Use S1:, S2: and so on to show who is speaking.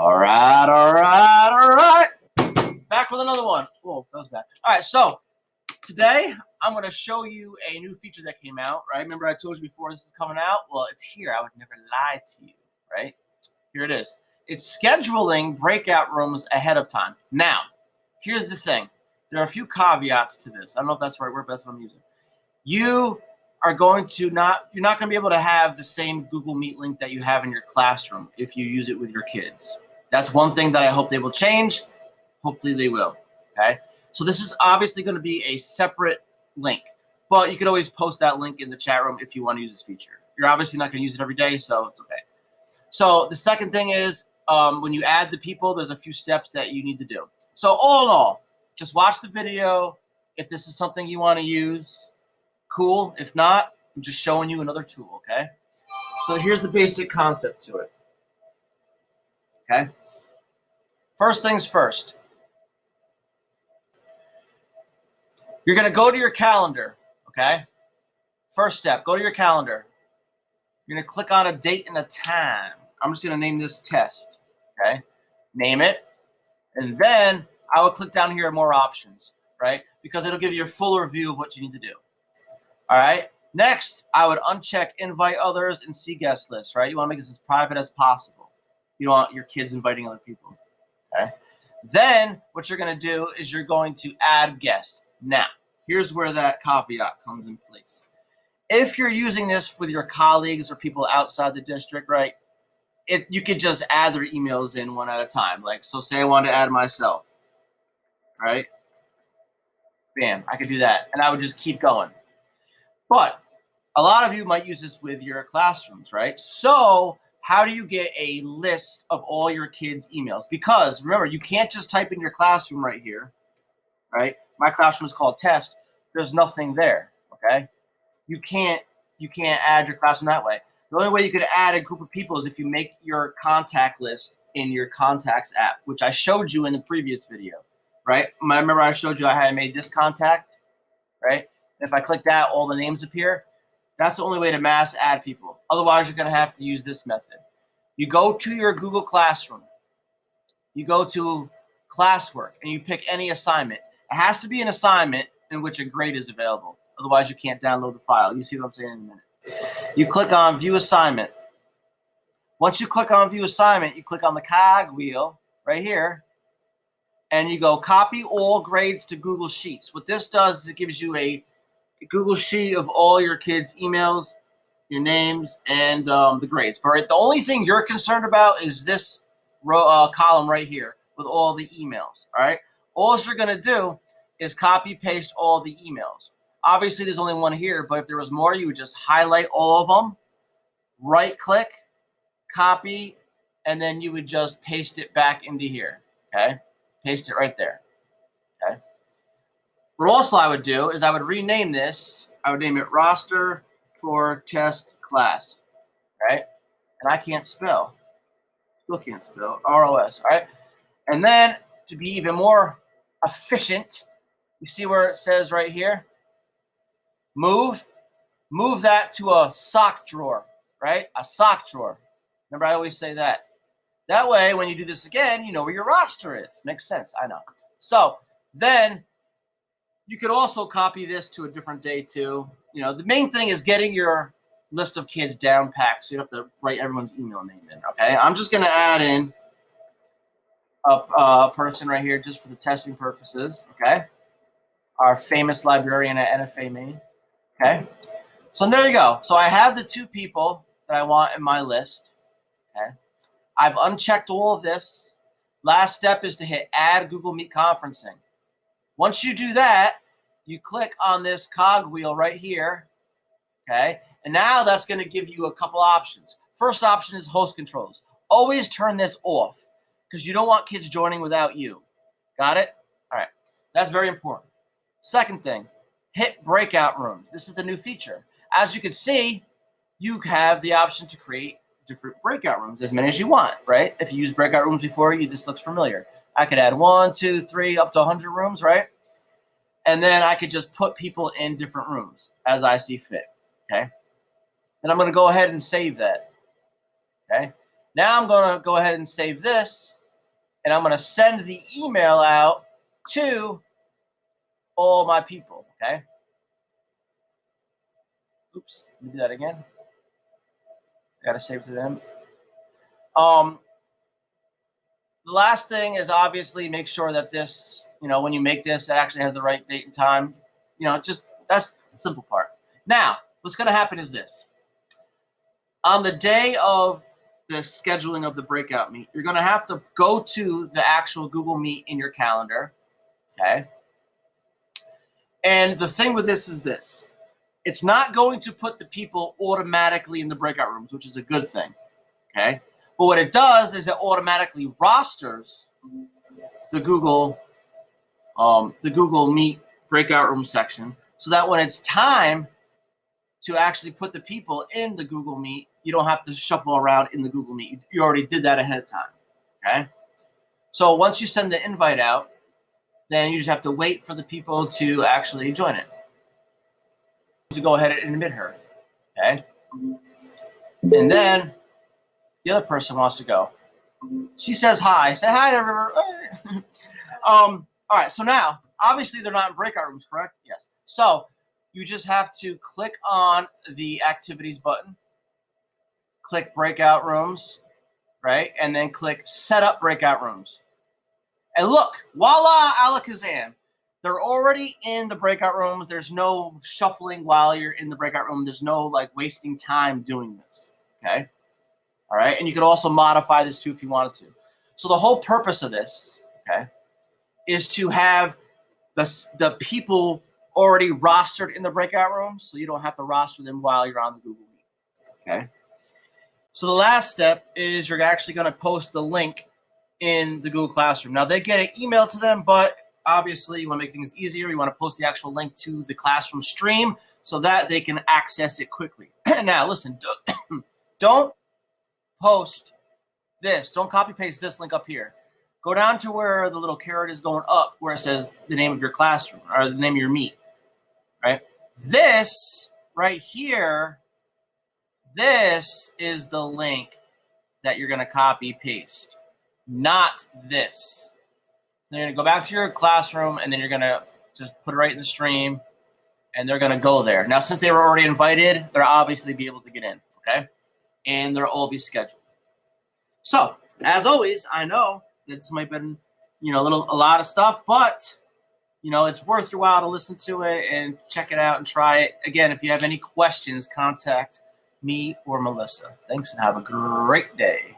S1: All right, all right, all right. Back with another one. Oh, that was bad. All right, so today I'm going to show you a new feature that came out, right? Remember I told you before this is coming out? Well, it's here. I would never lie to you, right? Here it is. It's scheduling breakout rooms ahead of time. Now, here's the thing. There are a few caveats to this. I don't know if that's the right word, but that's what I'm using. You're not going to be able to have the same Google Meet link that you have in your classroom if you use it with your kids. That's one thing that I hope they will change. Hopefully they will, okay? So this is obviously going to be a separate link, but you could always post that link in the chat room if you want to use this feature. You're obviously not going to use it every day, so it's okay. So the second thing is when you add the people, there's a few steps that you need to do. So all in all, just watch the video. If this is something you want to use, cool. If not, I'm just showing you another tool, okay? So here's the basic concept to it, okay? First things first. You're going to go to your calendar, okay? First step, go to your calendar. You're going to click on a date and a time. I'm just going to name this test, okay? Name it. And then I would click down here at more options, right? Because it'll give you a fuller view of what you need to do. All right? Next, I would uncheck invite others and see guest lists, right? You want to make this as private as possible. You don't want your kids inviting other people, okay? Then what you're going to do is you're going to add guests. Now, here's where that caveat comes in place. If you're using this with your colleagues or people outside the district, right, you could just add their emails in one at a time. Like, so say I want to add myself, right? Bam, I could do that. And I would just keep going. But a lot of you might use this with your classrooms, right? So how do you get a list of all your kids' emails? Because remember, you can't just type in your classroom right here, right? My classroom is called test. There's nothing there, okay? You can't add your classroom that way. The only way you could add a group of people is if you make your contact list in your contacts app, which I showed you in the previous video, right? Remember I showed you I had made this contact, right? And if I click that, all the names appear. That's the only way to mass add people. Otherwise, you're going to have to use this method. You go to your Google Classroom. You go to classwork, and you pick any assignment. It has to be an assignment in which a grade is available. Otherwise, you can't download the file. You see what I'm saying in a minute. You click on View Assignment. Once you click on View Assignment, you click on the cog wheel right here, and you go Copy All Grades to Google Sheets. What this does is it gives you a Google Sheet of all your kids' emails, your names, and the grades. All right, the only thing you're concerned about is this row, column right here with all the emails. All right, all you're going to do is copy paste all the emails. Obviously, there's only one here, but if there was more, you would just highlight all of them, right-click, copy, and then you would just paste it back into here, okay? Paste it right there, okay? What also I would do is I would rename this. I would name it Roster for Test Class, right? And I can't spell. Still can't spell. ROS, all right? And then to be even more efficient, you see where it says right here? Move that to a sock drawer, right? A sock drawer. Remember, I always say that. That way, when you do this again, you know where your roster is. Makes sense, I know. So then you could also copy this to a different day too. You know, the main thing is getting your list of kids down packed so you don't have to write everyone's email name in, okay? I'm just going to add in a person right here just for the testing purposes, okay? Our famous librarian at NFA Maine. Okay, so there you go. So I have the two people that I want in my list. Okay, I've unchecked all of this. Last step is to hit Add Google Meet Conferencing. Once you do that, you click on this cog wheel right here. Okay, and now that's going to give you a couple options. First option is host controls. Always turn this off because you don't want kids joining without you. Got it? All right, that's very important. Second thing. Hit breakout rooms. This is the new feature. As you can see, you have the option to create different breakout rooms, as many as you want, right? If you used breakout rooms before, this looks familiar. I could add 1, 2, 3, up to 100 rooms, right? And then I could just put people in different rooms as I see fit, okay? And I'm going to go ahead and save that, okay? Now I'm going to go ahead and save this, and I'm going to send the email out to all my people, okay? Oops, let me do that again. I got to save it to them. The last thing is obviously make sure that this, when you make this, it actually has the right date and time. Just that's the simple part. Now, what's going to happen is this. On the day of the scheduling of the breakout meet, you're going to have to go to the actual Google Meet in your calendar, okay? And the thing with this is this. It's not going to put the people automatically in the breakout rooms, which is a good thing, okay? But what it does is it automatically rosters the Google Meet breakout room section, so that when it's time to actually put the people in the Google Meet, you don't have to shuffle around in the Google Meet. You already did that ahead of time, okay? So once you send the invite out, then you just have to wait for the people to actually join it. To go ahead and admit her, okay? And then the other person wants to go. She says hi. Say hi to everyone. All right, so now, obviously they're not in breakout rooms, correct? Yes. So you just have to click on the activities button, click breakout rooms, right? And then click set up breakout rooms. And look, voila, alakazam. They're already in the breakout rooms. There's no shuffling while you're in the breakout room. There's no wasting time doing this, okay? All right, and you could also modify this too if you wanted to. So the whole purpose of this, okay, is to have the people already rostered in the breakout rooms, so you don't have to roster them while you're on the Google Meet, okay? So the last step is you're actually going to post the link in the Google Classroom. Now, they get an email to them, but obviously you want to make things easier. You want to post the actual link to the classroom stream so that they can access it quickly. Now, listen, don't post this. Don't copy paste this link up here. Go down to where the little caret is going up, where it says the name of your classroom or the name of your meet, right? This right here, this is the link that you're going to copy paste, not this. So you're going to go back to your classroom, and then you're going to just put it right in the stream, and they're going to go there. Now, since they were already invited, they'll obviously be able to get in, okay? And they'll all be scheduled. So, as always, I know that this might have been, a lot of stuff, but, it's worth your while to listen to it and check it out and try it. Again, if you have any questions, contact me or Melissa. Thanks, and have a great day.